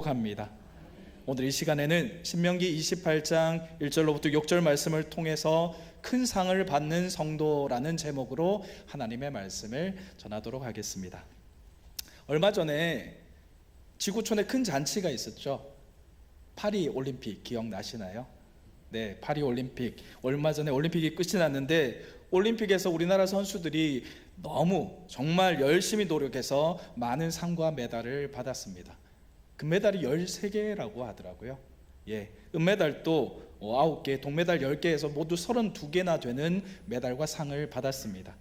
합니다. 오늘 이 시간에는 신명기 28장 1절로부터 6절 말씀을 통해서 큰 상을 받는 성도라는 제목으로 하나님의 말씀을 전하도록 하겠습니다. 얼마 전에 지구촌에 큰 잔치가 있었죠. 파리 올림픽 기억나시나요? 네, 파리 올림픽. 얼마 전에 올림픽이 끝이 났는데 올림픽에서 우리나라 선수들이 너무 정말 열심히 노력해서 많은 상과 메달을 받았습니다. 금메달이 13개라고 하더라고요. 은메달도 9개, 동메달 10개에서 모두 32개나 되는 메달과 상을 받았습니다.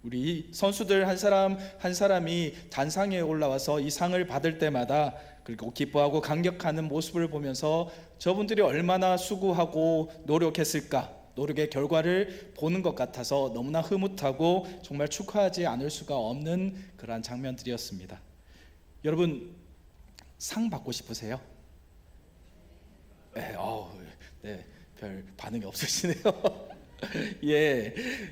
우리 선수들 한 사람 한 사람이 단상에 올라와서 이 상을 받을 때마다 그리고 기뻐하고 감격하는 모습을 보면서 저분들이 얼마나 수고하고 노력했을까, 노력의 결과를 보는 것 같아서 너무나 흐뭇하고 정말 축하하지 않을 수가 없는 그러한 장면들이었습니다. 여러분, 상 받고 싶으세요? 네, 별 반응이 없으시네요.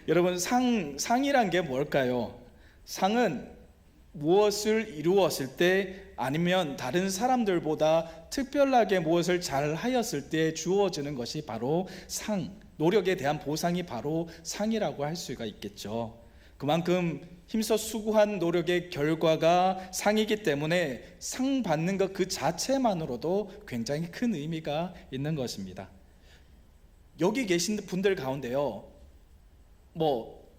여러분, 상이란 게 뭘까요? 상은 무엇을 이루었을 때 아니면 다른 사람들보다 특별하게 무엇을 잘 하였을 때 주어지는 것이 바로 상, 노력에 대한 보상이 바로 상이라고 할 수가 있겠죠. 그만큼 힘써 수고한 노력의 결과가 상이기 때문에 상 받는 것 그 자체만으로도 굉장히 큰 의미가 있는 것입니다. 여기 계신 분들 가운데요,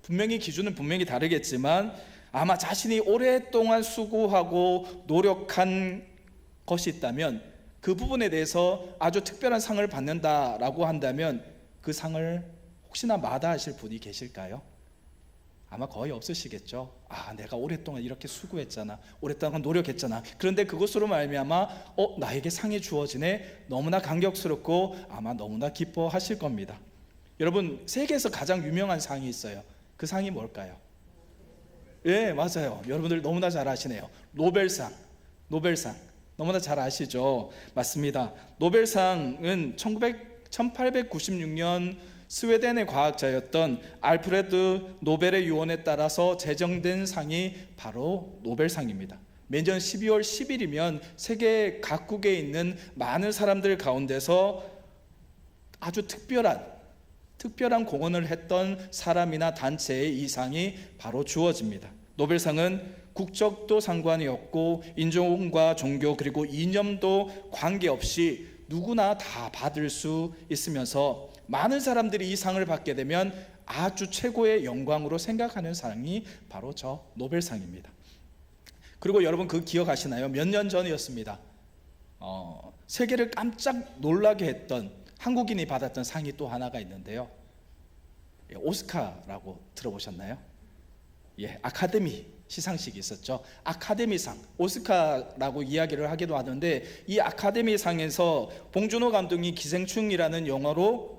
분명히 기준은 분명히 다르겠지만 아마 자신이 오랫동안 수고하고 노력한 것이 있다면 그 부분에 대해서 아주 특별한 상을 받는다라고 한다면 그 상을 혹시나 마다하실 분이 계실까요? 아마 거의 없으시겠죠. 내가 오랫동안 이렇게 수고했잖아, 오랫동안 노력했잖아. 그런데 그것으로 말미암아 나에게 상이 주어지네, 너무나 감격스럽고 아마 너무나 기뻐하실 겁니다. 여러분, 세계에서 가장 유명한 상이 있어요. 그 상이 뭘까요? 맞아요. 여러분들 너무나 잘 아시네요. 노벨상 너무나 잘 아시죠? 맞습니다. 노벨상은 1896년 스웨덴의 과학자였던 알프레드 노벨의 유언에 따라서 제정된 상이 바로 노벨상입니다. 매년 12월 10일이면 세계 각국에 있는 많은 사람들 가운데서 아주 특별한 공헌을 했던 사람이나 단체의 이 상이 바로 주어집니다. 노벨상은 국적도 상관이 없고 인종과 종교 그리고 이념도 관계없이 누구나 다 받을 수 있으면서 많은 사람들이 이 상을 받게 되면 아주 최고의 영광으로 생각하는 상이 바로 저 노벨상입니다. 그리고 여러분, 그 기억하시나요? 몇 년 전이었습니다. 세계를 깜짝 놀라게 했던 한국인이 받았던 상이 또 하나가 있는데요. 오스카라고 들어보셨나요? 아카데미 시상식이 있었죠. 아카데미상, 오스카라고 이야기를 하기도 하는데 이 아카데미상에서 봉준호 감독이 기생충이라는 영화로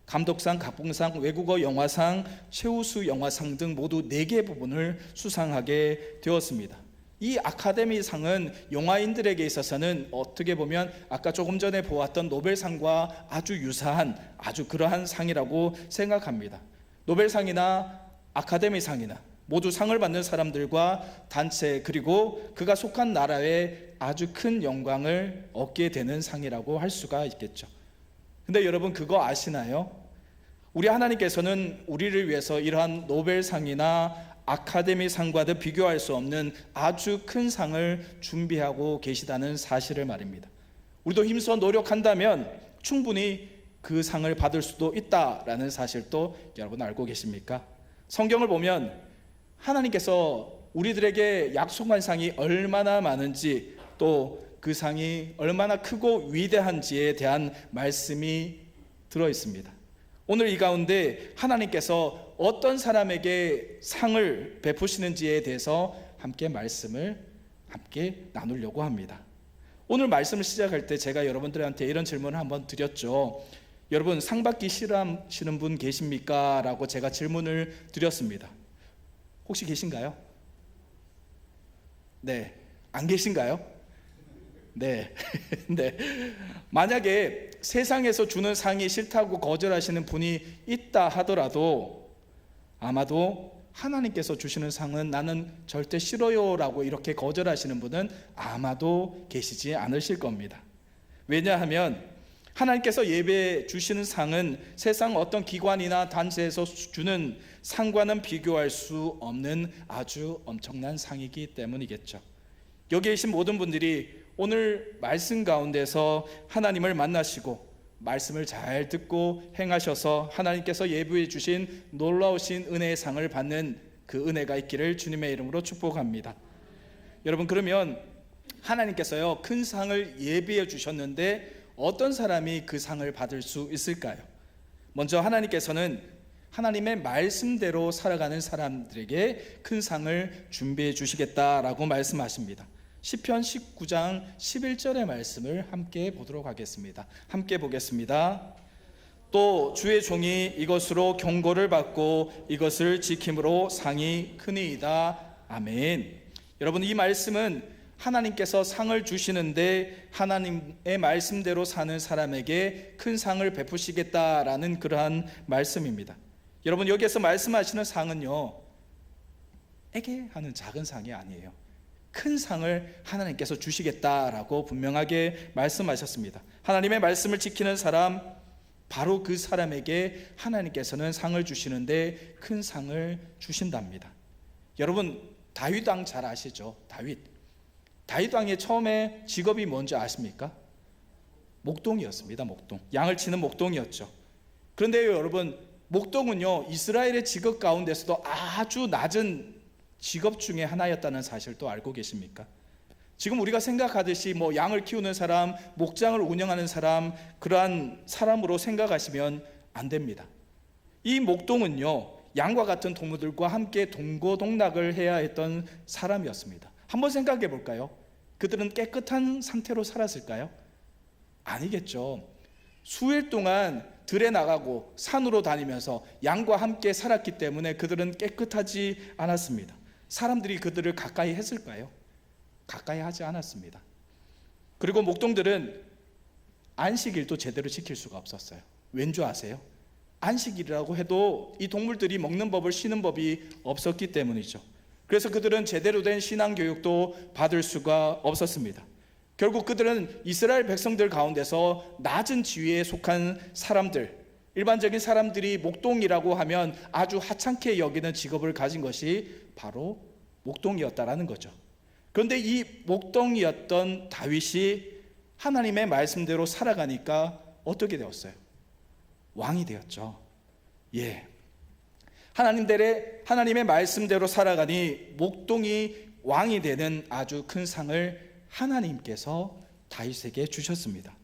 감독상, 각본상, 외국어 영화상, 최우수 영화상 등 모두 4개 부분을 수상하게 되었습니다. 이 아카데미상은 영화인들에게 있어서는 어떻게 보면 아까 조금 전에 보았던 노벨상과 아주 유사한 아주 그러한 상이라고 생각합니다. 노벨상이나 아카데미상이나 모두 상을 받는 사람들과 단체 그리고 그가 속한 나라에 아주 큰 영광을 얻게 되는 상이라고 할 수가 있겠죠. 근데 여러분, 그거 아시나요? 우리 하나님께서는 우리를 위해서 이러한 노벨상이나 아카데미상과도 비교할 수 없는 아주 큰 상을 준비하고 계시다는 사실을 말입니다. 우리도 힘써 노력한다면 충분히 그 상을 받을 수도 있다라는 사실도 여러분 알고 계십니까? 성경을 보면 하나님께서 우리들에게 약속한 상이 얼마나 많은지 또 그 상이 얼마나 크고 위대한지에 대한 말씀이 들어 있습니다. 오늘 이 가운데 하나님께서 어떤 사람에게 상을 베푸시는지에 대해서 말씀을 함께 나누려고 합니다. 오늘 말씀을 시작할 때 제가 여러분들한테 이런 질문을 한번 드렸죠. 여러분, 상 받기 싫어하시는 분 계십니까? 라고 제가 질문을 드렸습니다. 혹시 계신가요? 네. 안 계신가요? 네. 만약에 세상에서 주는 상이 싫다고 거절하시는 분이 있다 하더라도 아마도 하나님께서 주시는 상은 나는 절대 싫어요 라고 이렇게 거절하시는 분은 아마도 계시지 않으실 겁니다. 왜냐하면 하나님께서 예배에 주시는 상은 세상 어떤 기관이나 단체에서 주는 상과는 비교할 수 없는 아주 엄청난 상이기 때문이겠죠. 여기 계신 모든 분들이 오늘 말씀 가운데서 하나님을 만나시고 말씀을 잘 듣고 행하셔서 하나님께서 예비해 주신 놀라우신 은혜의 상을 받는 그 은혜가 있기를 주님의 이름으로 축복합니다. 여러분, 그러면 하나님께서요 큰 상을 예비해 주셨는데 어떤 사람이 그 상을 받을 수 있을까요? 먼저 하나님께서는 하나님의 말씀대로 살아가는 사람들에게 큰 상을 준비해 주시겠다라고 말씀하십니다. 시편 19장 11절의 말씀을 함께 보도록 하겠습니다. 함께 보겠습니다. 또 주의 종이 이것으로 경고를 받고 이것을 지킴으로 상이 크니이다. 아멘. 여러분, 이 말씀은 하나님께서 상을 주시는데 하나님의 말씀대로 사는 사람에게 큰 상을 베푸시겠다라는 그러한 말씀입니다. 여러분, 여기에서 말씀하시는 상은요 에게 하는 작은 상이 아니에요. 큰 상을 하나님께서 주시겠다라고 분명하게 말씀하셨습니다. 하나님의 말씀을 지키는 사람, 바로 그 사람에게 하나님께서는 상을 주시는데 큰 상을 주신답니다. 여러분, 다윗 왕 잘 아시죠? 다윗 왕의 처음에 직업이 뭔지 아십니까? 목동이었습니다. 목동. 양을 치는 목동이었죠. 그런데요, 여러분, 목동은요 이스라엘의 직업 가운데서도 아주 낮은 직업 중에 하나였다는 사실도 알고 계십니까? 지금 우리가 생각하듯이 양을 키우는 사람, 목장을 운영하는 사람, 그러한 사람으로 생각하시면 안 됩니다. 이 목동은요 양과 같은 동물들과 함께 동고동락을 해야 했던 사람이었습니다. 한번 생각해 볼까요? 그들은 깨끗한 상태로 살았을까요? 아니겠죠. 수일 동안 들에 나가고 산으로 다니면서 양과 함께 살았기 때문에 그들은 깨끗하지 않았습니다. 사람들이 그들을 가까이 했을까요? 가까이 하지 않았습니다. 그리고 목동들은 안식일도 제대로 지킬 수가 없었어요. 왠 줄 아세요? 안식일이라고 해도 이 동물들이 먹는 법을 쉬는 법이 없었기 때문이죠. 그래서 그들은 제대로 된 신앙교육도 받을 수가 없었습니다. 결국 그들은 이스라엘 백성들 가운데서 낮은 지위에 속한 사람들, 일반적인 사람들이 목동이라고 하면 아주 하찮게 여기는 직업을 가진 것이 바로 목동이었다라는 거죠. 그런데 이 목동이었던 다윗이 하나님의 말씀대로 살아가니까 어떻게 되었어요? 왕이 되었죠. 예. 하나님의 말씀대로 살아가니 목동이 왕이 되는 아주 큰 상을 하나님께서 다윗에게 주셨습니다.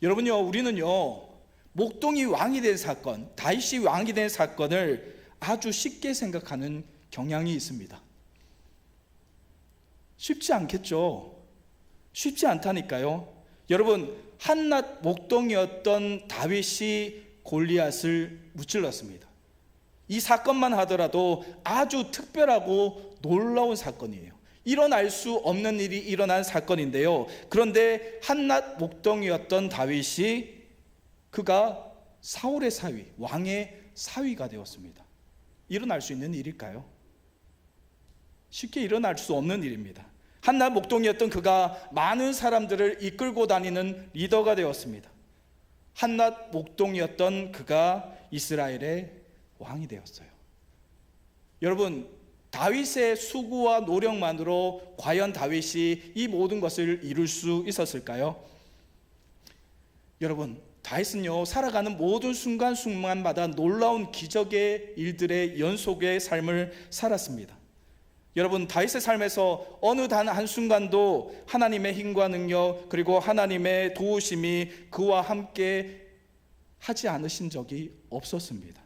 여러분요, 우리는요 목동이 왕이 된 사건, 다윗이 왕이 된 사건을 아주 쉽게 생각하는 경향이 있습니다. 쉽지 않겠죠. 쉽지 않다니까요. 여러분, 한낱 목동이었던 다윗이 골리앗을 무찔렀습니다. 이 사건만 하더라도 아주 특별하고 놀라운 사건이에요. 일어날 수 없는 일이 일어난 사건인데요. 그런데 한낱 목동이었던 다윗이 그가 사울의 사위, 왕의 사위가 되었습니다. 일어날 수 있는 일일까요? 쉽게 일어날 수 없는 일입니다. 한낱 목동이었던 그가 많은 사람들을 이끌고 다니는 리더가 되었습니다. 한낱 목동이었던 그가 이스라엘의 왕이 되었어요. 여러분, 다윗의 수고와 노력만으로 과연 다윗이 이 모든 것을 이룰 수 있었을까요? 여러분, 다윗은요 살아가는 모든 순간순간마다 놀라운 기적의 일들의 연속의 삶을 살았습니다. 여러분, 다윗의 삶에서 어느 단 한순간도 하나님의 힘과 능력, 그리고 하나님의 도우심이 그와 함께 하지 않으신 적이 없었습니다.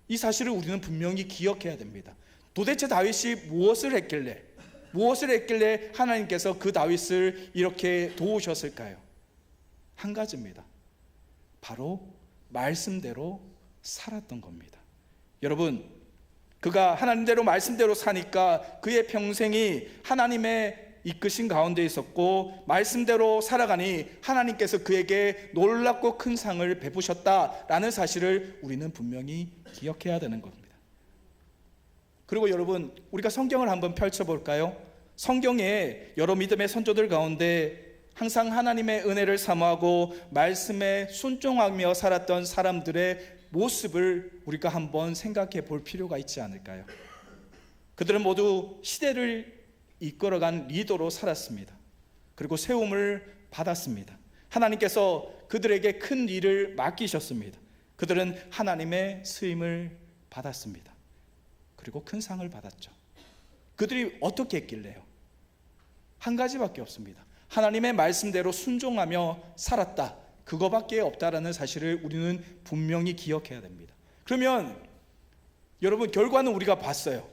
이 사실을 우리는 분명히 기억해야 됩니다. 도대체 다윗이 무엇을 했길래 하나님께서 그 다윗을 이렇게 도우셨을까요? 한 가지입니다. 바로 말씀대로 살았던 겁니다. 여러분, 그가 하나님대로 말씀대로 사니까 그의 평생이 하나님의 이끄신 가운데 있었고, 말씀대로 살아가니 하나님께서 그에게 놀랍고 큰 상을 베푸셨다라는 사실을 우리는 분명히 기억해야 되는 겁니다. 그리고 여러분, 우리가 성경을 한번 펼쳐볼까요? 성경에 여러 믿음의 선조들 가운데 항상 하나님의 은혜를 사모하고 말씀에 순종하며 살았던 사람들의 모습을 우리가 한번 생각해 볼 필요가 있지 않을까요? 그들은 모두 시대를 이끌어간 리더로 살았습니다. 그리고 세움을 받았습니다. 하나님께서 그들에게 큰 일을 맡기셨습니다. 그들은 하나님의 쓰임을 받았습니다. 그리고 큰 상을 받았죠. 그들이 어떻게 했길래요? 한 가지밖에 없습니다. 하나님의 말씀대로 순종하며 살았다. 그거밖에 없다라는 사실을 우리는 분명히 기억해야 됩니다. 그러면 여러분, 결과는 우리가 봤어요.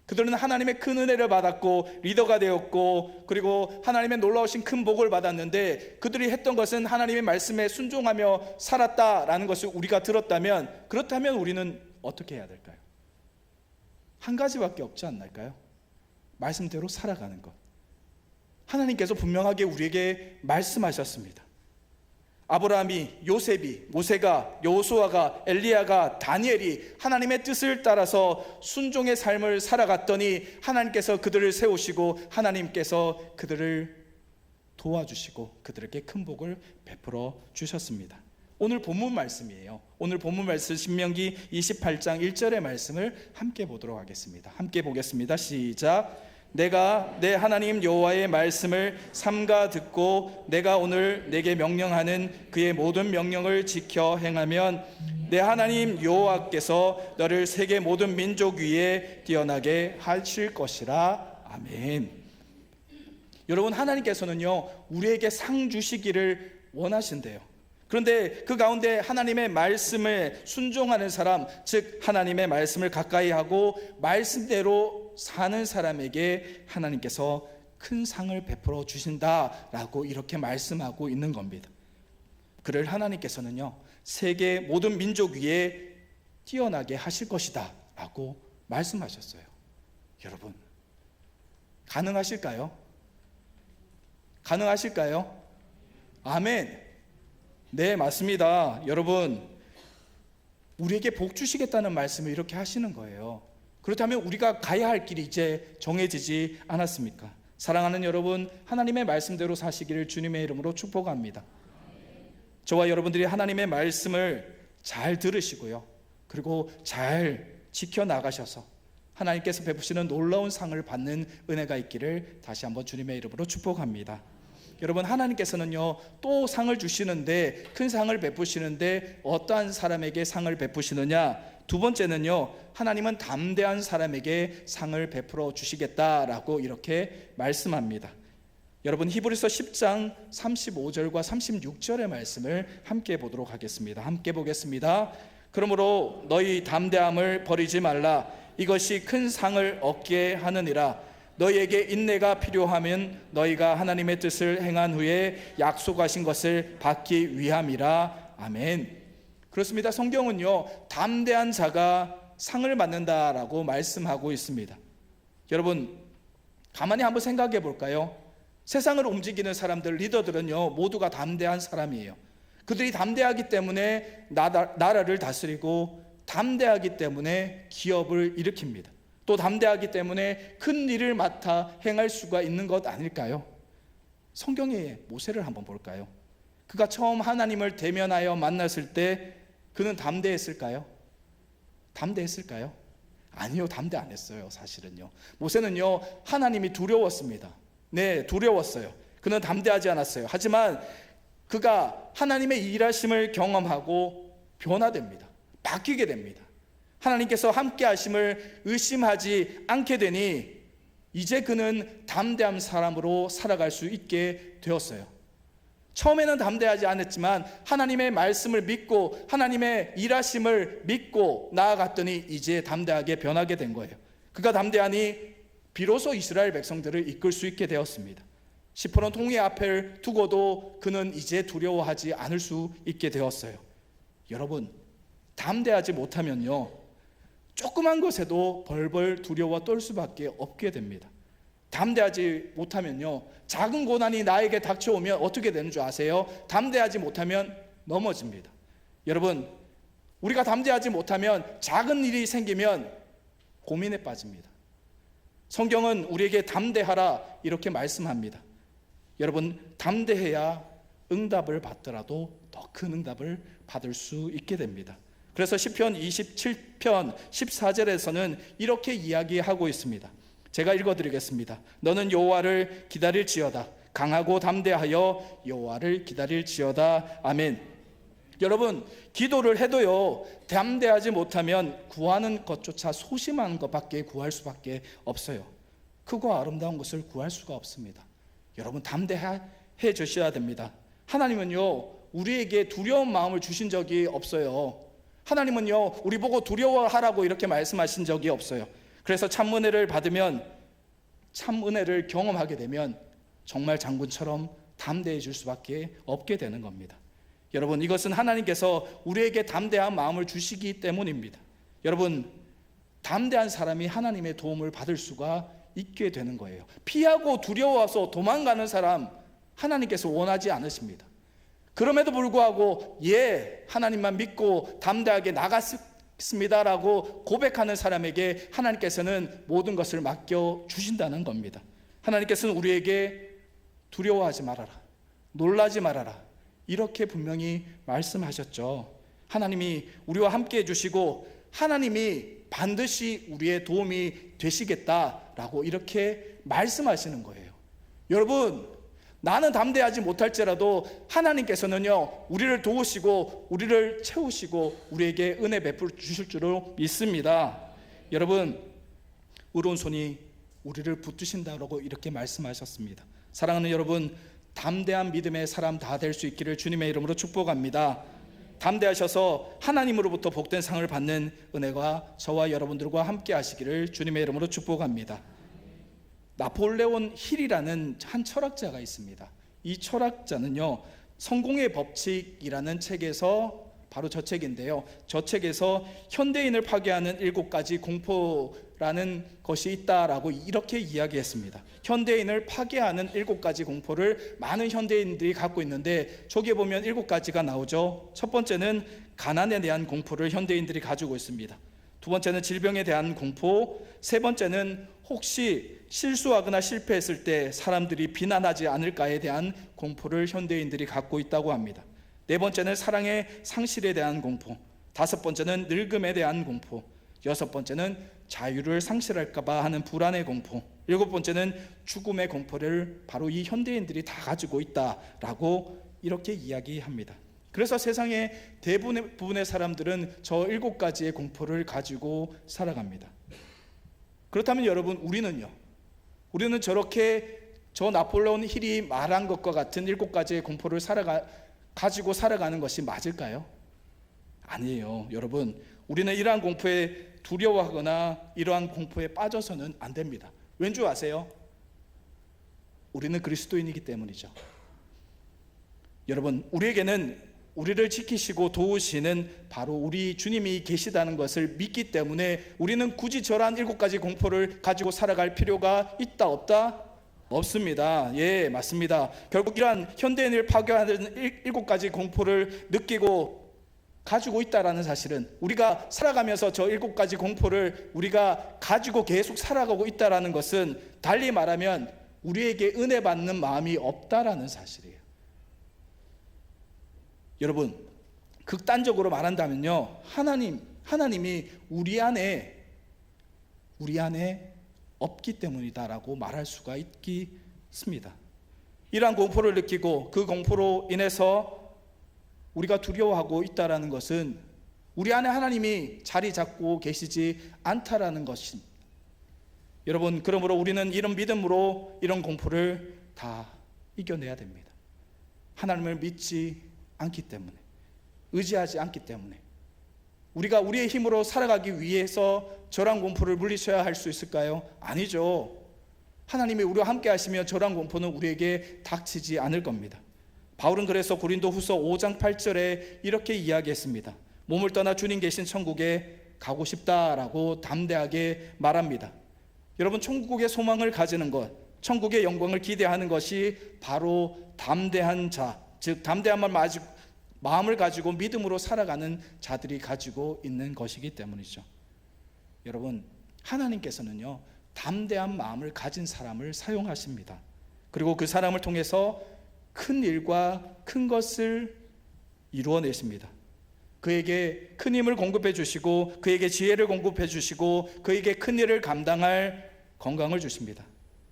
그들은 하나님의 큰 은혜를 받았고 리더가 되었고, 그리고 하나님의 놀라우신 큰 복을 받았는데, 그들이 했던 것은 하나님의 말씀에 순종하며 살았다라는 것을 우리가 들었다면, 그렇다면 우리는 어떻게 해야 될까요? 한 가지밖에 없지 않을까요? 말씀대로 살아가는 것. 하나님께서 분명하게 우리에게 말씀하셨습니다. 아브라함이, 요셉이, 모세가, 여호수아가, 엘리야가, 다니엘이 하나님의 뜻을 따라서 순종의 삶을 살아갔더니 하나님께서 그들을 세우시고 하나님께서 그들을 도와주시고 그들에게 큰 복을 베풀어 주셨습니다. 오늘 본문 말씀이에요. 오늘 본문 말씀 신명기 28장 1절의 말씀을 함께 보도록 하겠습니다. 함께 보겠습니다. 시작. 내가 내 하나님 여호와의 말씀을 삼가 듣고 내가 오늘 내게 명령하는 그의 모든 명령을 지켜 행하면 내 하나님 여호와께서 너를 세계 모든 민족 위에 뛰어나게 하실 것이라. 아멘. 여러분, 하나님께서는요 우리에게 상 주시기를 원하신대요. 그런데 그 가운데 하나님의 말씀에 순종하는 사람, 즉 하나님의 말씀을 가까이 하고 말씀대로 사는 사람에게 하나님께서 큰 상을 베풀어 주신다라고 이렇게 말씀하고 있는 겁니다. 그를 하나님께서는요 세계 모든 민족 위에 뛰어나게 하실 것이다 라고 말씀하셨어요. 여러분, 가능하실까요? 가능하실까요? 아멘. 네, 맞습니다. 여러분, 우리에게 복 주시겠다는 말씀을 이렇게 하시는 거예요. 그렇다면 우리가 가야 할 길이 이제 정해지지 않았습니까? 사랑하는 여러분, 하나님의 말씀대로 사시기를 주님의 이름으로 축복합니다. 저와 여러분들이 하나님의 말씀을 잘 들으시고요, 그리고 잘 지켜나가셔서 하나님께서 베푸시는 놀라운 상을 받는 은혜가 있기를 다시 한번 주님의 이름으로 축복합니다. 여러분, 하나님께서는요 또 상을 주시는데, 큰 상을 베푸시는데 어떠한 사람에게 상을 베푸시느냐? 두 번째는요, 하나님은 담대한 사람에게 상을 베풀어 주시겠다라고 이렇게 말씀합니다. 여러분, 히브리서 10장 35절과 36절의 말씀을 함께 보도록 하겠습니다. 함께 보겠습니다. 그러므로 너희 담대함을 버리지 말라. 이것이 큰 상을 얻게 하느니라. 너희에게 인내가 필요하면 너희가 하나님의 뜻을 행한 후에 약속하신 것을 받기 위함이라. 아멘. 그렇습니다. 성경은요 담대한 자가 상을 받는다라고 말씀하고 있습니다. 여러분, 가만히 한번 생각해 볼까요? 세상을 움직이는 사람들, 리더들은요 모두가 담대한 사람이에요. 그들이 담대하기 때문에 나라를 다스리고, 담대하기 때문에 기업을 일으킵니다. 또 담대하기 때문에 큰 일을 맡아 행할 수가 있는 것 아닐까요? 성경의 모세를 한번 볼까요? 그가 처음 하나님을 대면하여 만났을 때 그는 담대했을까요? 담대했을까요? 아니요, 담대 안 했어요. 사실은요, 모세는요 하나님이 두려웠습니다. 네, 두려웠어요. 그는 담대하지 않았어요. 하지만 그가 하나님의 일하심을 경험하고 변화됩니다. 바뀌게 됩니다. 하나님께서 함께 하심을 의심하지 않게 되니 이제 그는 담대한 사람으로 살아갈 수 있게 되었어요. 처음에는 담대하지 않았지만 하나님의 말씀을 믿고 하나님의 일하심을 믿고 나아갔더니 이제 담대하게 변하게 된 거예요. 그가 담대하니 비로소 이스라엘 백성들을 이끌 수 있게 되었습니다. 시므론 통의 앞을 두고도 그는 이제 두려워하지 않을 수 있게 되었어요. 여러분, 담대하지 못하면요 조그만 것에도 벌벌 두려워 떨 수밖에 없게 됩니다. 담대하지 못하면요 작은 고난이 나에게 닥쳐오면 어떻게 되는 줄 아세요? 담대하지 못하면 넘어집니다. 여러분, 우리가 담대하지 못하면 작은 일이 생기면 고민에 빠집니다. 성경은 우리에게 담대하라 이렇게 말씀합니다. 여러분, 담대해야 응답을 받더라도 더 큰 응답을 받을 수 있게 됩니다. 그래서 시편 27편 14절에서는 이렇게 이야기하고 있습니다. 제가 읽어드리겠습니다. 너는 여호와를 기다릴지어다. 강하고 담대하여 여호와를 기다릴지어다. 아멘. 여러분, 기도를 해도요, 담대하지 못하면 구하는 것조차 소심한 것밖에 구할 수밖에 없어요. 크고 아름다운 것을 구할 수가 없습니다. 여러분, 담대해 주셔야 됩니다. 하나님은요, 우리에게 두려운 마음을 주신 적이 없어요. 하나님은요, 우리 보고 두려워하라고 이렇게 말씀하신 적이 없어요. 그래서 참 은혜를 받으면, 참 은혜를 경험하게 되면 정말 장군처럼 담대해질 수밖에 없게 되는 겁니다. 여러분, 이것은 하나님께서 우리에게 담대한 마음을 주시기 때문입니다. 여러분, 담대한 사람이 하나님의 도움을 받을 수가 있게 되는 거예요. 피하고 두려워서 도망가는 사람 하나님께서 원하지 않으십니다. 그럼에도 불구하고 하나님만 믿고 담대하게 나갔습니다라고 고백하는 사람에게 하나님께서는 모든 것을 맡겨주신다는 겁니다. 하나님께서는 우리에게 두려워하지 말아라, 놀라지 말아라 이렇게 분명히 말씀하셨죠. 하나님이 우리와 함께 해주시고 하나님이 반드시 우리의 도움이 되시겠다라고 이렇게 말씀하시는 거예요. 여러분, 나는 담대하지 못할지라도 하나님께서는요, 우리를 도우시고 우리를 채우시고 우리에게 은혜 베풀어 주실 줄로 믿습니다. 여러분, 의로운 손이 우리를 붙드신다라고 이렇게 말씀하셨습니다. 사랑하는 여러분, 담대한 믿음의 사람 다 될 수 있기를 주님의 이름으로 축복합니다. 담대하셔서 하나님으로부터 복된 상을 받는 은혜가 저와 여러분들과 함께 하시기를 주님의 이름으로 축복합니다. 나폴레온 힐이라는 한 철학자가 있습니다. 이 철학자는요, 성공의 법칙이라는 책에서, 바로 저 책인데요, 저 책에서 현대인을 파괴하는 7가지 공포라는 것이 있다라고 이렇게 이야기했습니다. 현대인을 파괴하는 7가지 공포를 많은 현대인들이 갖고 있는데, 저기에 보면 7가지가 나오죠. 첫 번째는 가난에 대한 공포를 현대인들이 가지고 있습니다. 두 번째는 질병에 대한 공포, 세 번째는 혹시 실수하거나 실패했을 때 사람들이 비난하지 않을까에 대한 공포를 현대인들이 갖고 있다고 합니다. 네 번째는 사랑의 상실에 대한 공포, 다섯 번째는 늙음에 대한 공포, 여섯 번째는 자유를 상실할까봐 하는 불안의 공포, 일곱 번째는 죽음의 공포를 바로 이 현대인들이 다 가지고 있다라고 이렇게 이야기합니다. 그래서 세상의 대부분의 사람들은 저 7가지의 공포를 가지고 살아갑니다. 그렇다면 여러분, 우리는 저렇게 저 나폴레온 힐이 말한 것과 같은 7가지의 공포를 가지고 살아가는 것이 맞을까요? 아니에요. 여러분, 우리는 이러한 공포에 두려워하거나 이러한 공포에 빠져서는 안 됩니다. 왠 줄 아세요? 우리는 그리스도인이기 때문이죠. 여러분, 우리에게는 우리를 지키시고 도우시는 바로 우리 주님이 계시다는 것을 믿기 때문에 우리는 굳이 저러한 7가지 공포를 가지고 살아갈 필요가 있다 없다? 없습니다. 예, 맞습니다. 결국 이러한 현대인을 파괴하는 7가지 공포를 느끼고 가지고 있다라는 사실은, 우리가 살아가면서 저 7가지 공포를 우리가 가지고 계속 살아가고 있다라는 것은, 달리 말하면 우리에게 은혜 받는 마음이 없다라는 사실이에요. 여러분, 극단적으로 말한다면요, 하나님이 우리 안에 없기 때문이다라고 말할 수가 있습니다. 이러한 공포를 느끼고 그 공포로 인해서 우리가 두려워하고 있다라는 것은 우리 안에 하나님이 자리 잡고 계시지 않다라는 것입니다. 여러분, 그러므로 우리는 이런 믿음으로 이런 공포를 다 이겨내야 됩니다. 하나님을 믿지 않기 때문에, 의지하지 않기 때문에, 우리가 우리의 힘으로 살아가기 위해서 저런 공포를 물리쳐야 할 수 있을까요? 아니죠. 하나님이 우리와 함께 하시며 저런 공포는 우리에게 닥치지 않을 겁니다. 바울은 그래서 고린도후서 5장 8절에 이렇게 이야기했습니다. 몸을 떠나 주님 계신 천국에 가고 싶다라고 담대하게 말합니다. 여러분, 천국의 소망을 가지는 것, 천국의 영광을 기대하는 것이 바로 담대한 자, 즉 담대한 마음을 가지고 믿음으로 살아가는 자들이 가지고 있는 것이기 때문이죠. 여러분, 하나님께서는요, 담대한 마음을 가진 사람을 사용하십니다. 그리고 그 사람을 통해서 큰 일과 큰 것을 이루어내십니다. 그에게 큰 힘을 공급해 주시고, 그에게 지혜를 공급해 주시고, 그에게 큰 일을 감당할 건강을 주십니다.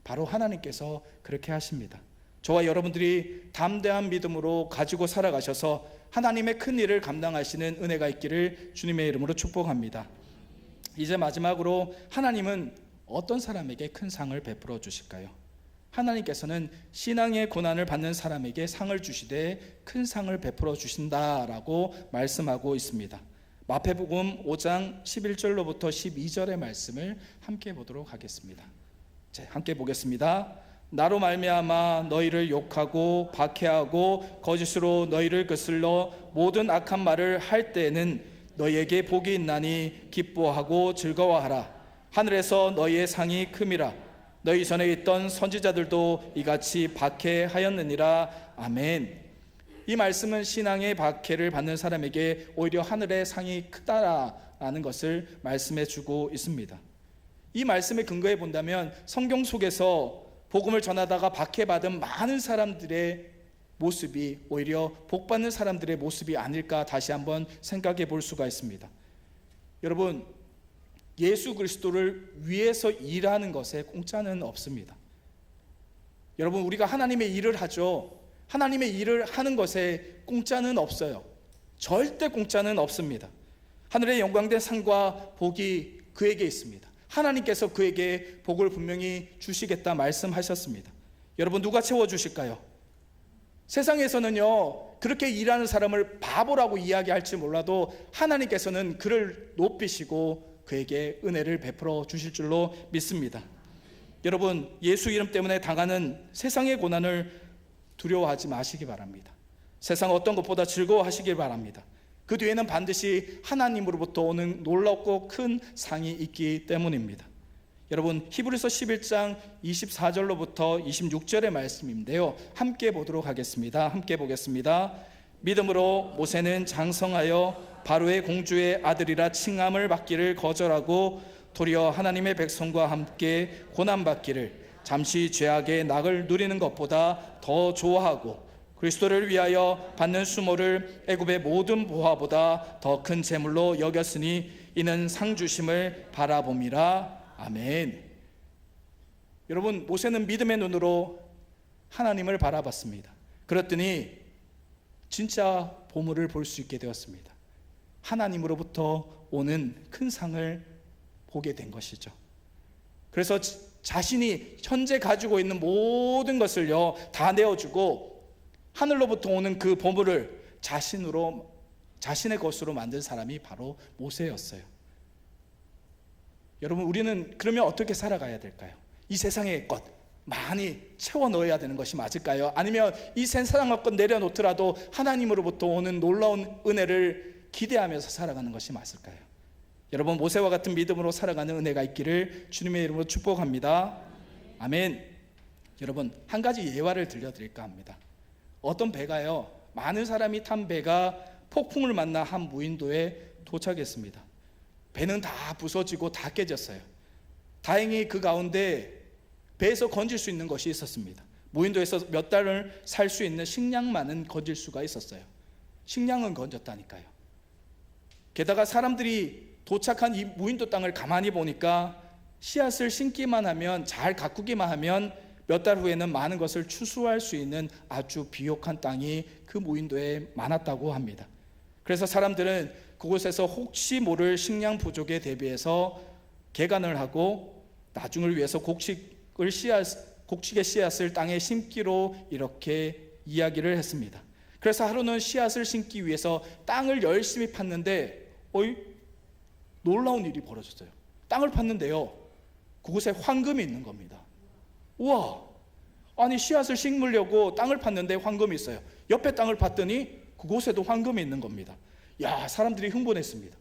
바로 하나님께서 그렇게 하십니다. 저와 여러분들이 담대한 믿음으로 가지고 살아가셔서 하나님의 큰 일을 감당하시는 은혜가 있기를 주님의 이름으로 축복합니다. 이제 마지막으로 하나님은 어떤 사람에게 큰 상을 베풀어 주실까요? 하나님께서는 신앙의 고난을 받는 사람에게 상을 주시되 큰 상을 베풀어 주신다라고 말씀하고 있습니다. 마태복음 5장 11절로부터 12절의 말씀을 함께 보도록 하겠습니다. 함께 보겠습니다. 나로 말미암아 너희를 욕하고 박해하고 거짓으로 너희를 거슬러 모든 악한 말을 할 때에는 너희에게 복이 있나니 기뻐하고 즐거워하라. 하늘에서 너희의 상이 큼이라. 너희 전에 있던 선지자들도 이같이 박해하였느니라. 아멘. 이 말씀은 신앙의 박해를 받는 사람에게 오히려 하늘의 상이 크다라는 것을 말씀해 주고 있습니다. 이 말씀에 근거해 본다면 성경 속에서 복음을 전하다가 박해받은 많은 사람들의 모습이 오히려 복받는 사람들의 모습이 아닐까 다시 한번 생각해 볼 수가 있습니다. 여러분, 예수 그리스도를 위해서 일하는 것에 공짜는 없습니다. 여러분, 우리가 하나님의 일을 하죠. 하나님의 일을 하는 것에 공짜는 없어요. 절대 공짜는 없습니다. 하늘의 영광된 상과 복이 그에게 있습니다. 하나님께서 그에게 복을 분명히 주시겠다 말씀하셨습니다. 여러분, 누가 채워주실까요? 세상에서는요, 그렇게 일하는 사람을 바보라고 이야기할지 몰라도 하나님께서는 그를 높이시고 그에게 은혜를 베풀어 주실 줄로 믿습니다. 여러분, 예수 이름 때문에 당하는 세상의 고난을 두려워하지 마시기 바랍니다. 세상 어떤 것보다 즐거워하시길 바랍니다. 그 뒤에는 반드시 하나님으로부터 오는 놀랍고 큰 상이 있기 때문입니다. 여러분, 히브리서 11장 24절로부터 26절의 말씀인데요, 함께 보도록 하겠습니다. 함께 보겠습니다. 믿음으로 모세는 장성하여 바로의 공주의 아들이라 칭함을 받기를 거절하고 도리어 하나님의 백성과 함께 고난받기를 잠시 죄악의 낙을 누리는 것보다 더 좋아하고 그리스도를 위하여 받는 수모를 애굽의 모든 보화보다 더 큰 재물로 여겼으니 이는 상 주심을 바라봄이라. 아멘. 여러분, 모세는 믿음의 눈으로 하나님을 바라봤습니다. 그랬더니 진짜 보물을 볼 수 있게 되었습니다. 하나님으로부터 오는 큰 상을 보게 된 것이죠. 그래서 자신이 현재 가지고 있는 모든 것을요 다 내어주고 하늘로부터 오는 그 보물을 자신의 것으로 만든 사람이 바로 모세였어요. 여러분, 우리는 그러면 어떻게 살아가야 될까요? 이 세상의 것 많이 채워 넣어야 되는 것이 맞을까요? 아니면 이 세상의 것 내려놓더라도 하나님으로부터 오는 놀라운 은혜를 기대하면서 살아가는 것이 맞을까요? 여러분, 모세와 같은 믿음으로 살아가는 은혜가 있기를 주님의 이름으로 축복합니다. 아멘. 여러분, 한 가지 예화를 들려드릴까 합니다. 어떤 배가요, 많은 사람이 탄 배가 폭풍을 만나 한 무인도에 도착했습니다. 배는 다 부서지고 다 깨졌어요. 다행히 그 가운데 배에서 건질 수 있는 것이 있었습니다. 무인도에서 몇 달을 살 수 있는 식량만은 건질 수가 있었어요. 식량은 건졌다니까요. 게다가 사람들이 도착한 이 무인도 땅을 가만히 보니까 씨앗을 심기만 하면, 잘 가꾸기만 하면 몇 달 후에는 많은 것을 추수할 수 있는 아주 비옥한 땅이 그 무인도에 많았다고 합니다. 그래서 사람들은 그곳에서 혹시 모를 식량 부족에 대비해서 개간을 하고 나중을 위해서 곡식의 씨앗을 땅에 심기로 이렇게 이야기를 했습니다. 그래서 하루는 씨앗을 심기 위해서 땅을 열심히 팠는데 놀라운 일이 벌어졌어요. 땅을 팠는데요, 그곳에 황금이 있는 겁니다. 우와, 아니 씨앗을 심으려고 땅을 팠는데 황금이 있어요. 옆에 땅을 팠더니 그곳에도 황금이 있는 겁니다. 야, 사람들이 흥분했습니다.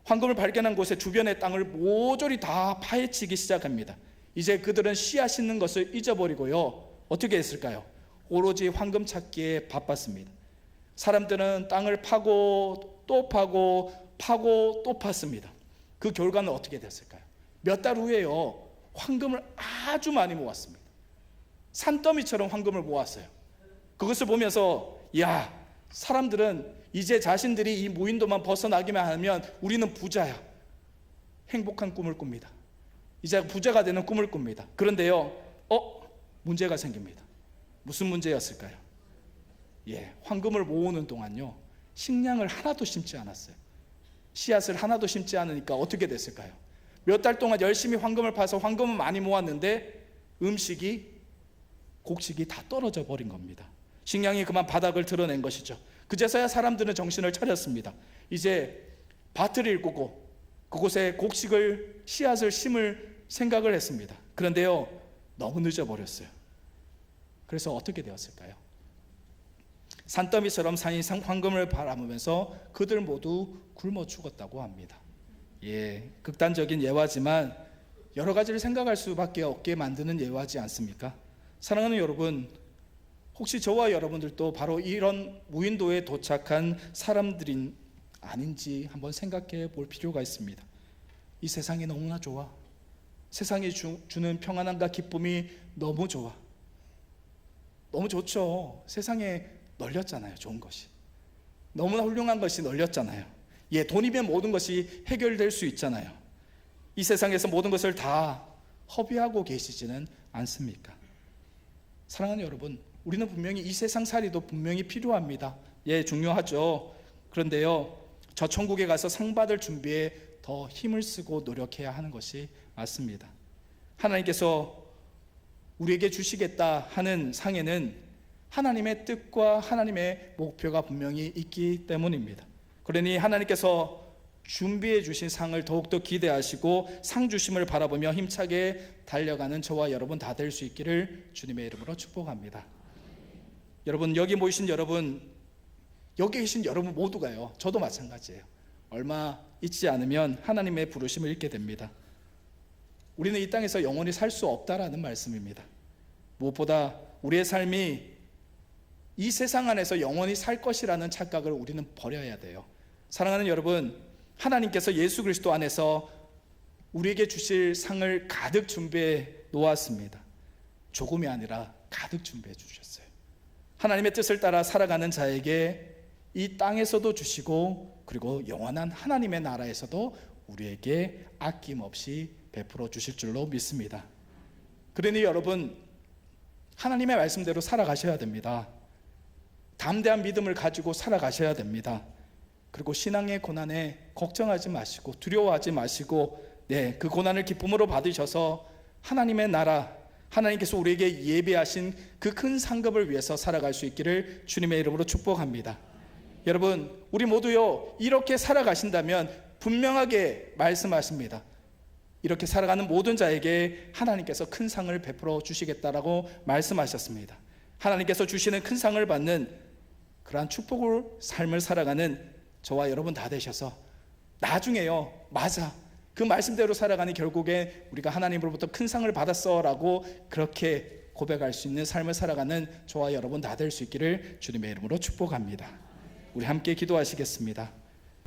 황금을 발견한 곳에 주변의 땅을 모조리 다 파헤치기 시작합니다. 이제 그들은 씨앗 심는 것을 잊어버리고요, 어떻게 했을까요? 오로지 황금 찾기에 바빴습니다. 사람들은 땅을 파고 또 파고 또 팠습니다. 그 결과는 어떻게 됐을까요? 몇 달 후에요, 황금을 아주 많이 모았습니다. 산더미처럼 황금을 모았어요. 그것을 보면서 야, 사람들은 이제 자신들이 이 무인도만 벗어나기만 하면 우리는 부자야, 행복한 꿈을 꿉니다. 이제 부자가 되는 꿈을 꿉니다. 그런데요, 문제가 생깁니다. 무슨 문제였을까요? 황금을 모으는 동안요, 식량을 하나도 심지 않았어요. 씨앗을 하나도 심지 않으니까 어떻게 됐을까요? 몇 달 동안 열심히 황금을 파서 황금은 많이 모았는데 곡식이 다 떨어져 버린 겁니다. 식량이 그만 바닥을 드러낸 것이죠. 그제서야 사람들은 정신을 차렸습니다. 이제 밭을 일구고 그곳에 곡식을, 씨앗을 심을 생각을 했습니다. 그런데요, 너무 늦어버렸어요. 그래서 어떻게 되었을까요? 산더미처럼 쌓인 황금을 바라보면서 그들 모두 굶어 죽었다고 합니다. 극단적인 예화지만 여러 가지를 생각할 수밖에 없게 만드는 예화지 않습니까? 사랑하는 여러분, 혹시 저와 여러분들도 바로 이런 무인도에 도착한 사람들인 아닌지 한번 생각해 볼 필요가 있습니다. 이 세상이 너무나 좋아. 세상이 주는 평안함과 기쁨이 너무 좋아. 너무 좋죠. 세상에 널렸잖아요, 좋은 것이. 너무나 훌륭한 것이 널렸잖아요. 돈이면 모든 것이 해결될 수 있잖아요. 이 세상에서 모든 것을 다 허비하고 계시지는 않습니까? 사랑하는 여러분, 우리는 분명히 이 세상살이도 분명히 필요합니다. 중요하죠. 그런데요, 저 천국에 가서 상 받을 준비에 더 힘을 쓰고 노력해야 하는 것이 맞습니다. 하나님께서 우리에게 주시겠다 하는 상에는 하나님의 뜻과 하나님의 목표가 분명히 있기 때문입니다. 그러니 하나님께서 준비해 주신 상을 더욱더 기대하시고 상 주심을 바라보며 힘차게 달려가는 저와 여러분 다 될 수 있기를 주님의 이름으로 축복합니다. 여러분, 여기 모이신 여러분, 여기 계신 여러분 모두가요, 저도 마찬가지예요. 얼마 있지 않으면 하나님의 부르심을 잊게 됩니다. 우리는 이 땅에서 영원히 살 수 없다라는 말씀입니다. 무엇보다 우리의 삶이 이 세상 안에서 영원히 살 것이라는 착각을 우리는 버려야 돼요. 사랑하는 여러분, 하나님께서 예수 그리스도 안에서 우리에게 주실 상을 가득 준비해 놓았습니다. 조금이 아니라 가득 준비해 주셨어요. 하나님의 뜻을 따라 살아가는 자에게 이 땅에서도 주시고, 그리고 영원한 하나님의 나라에서도 우리에게 아낌없이 베풀어 주실 줄로 믿습니다. 그러니 여러분, 하나님의 말씀대로 살아가셔야 됩니다. 담대한 믿음을 가지고 살아가셔야 됩니다. 그리고 신앙의 고난에 걱정하지 마시고 두려워하지 마시고 그 고난을 기쁨으로 받으셔서 하나님의 나라, 하나님께서 우리에게 예비하신 그 큰 상급을 위해서 살아갈 수 있기를 주님의 이름으로 축복합니다. 여러분, 우리 모두요, 이렇게 살아가신다면 분명하게 말씀하십니다. 이렇게 살아가는 모든 자에게 하나님께서 큰 상을 베풀어 주시겠다라고 말씀하셨습니다. 하나님께서 주시는 큰 상을 받는 그러한 축복을 삶을 살아가는 저와 여러분 다 되셔서 나중에요, 맞아, 그 말씀대로 살아가니 결국에 우리가 하나님으로부터 큰 상을 받았어 라고 그렇게 고백할 수 있는 삶을 살아가는 저와 여러분 다 될 수 있기를 주님의 이름으로 축복합니다. 우리 함께 기도하시겠습니다.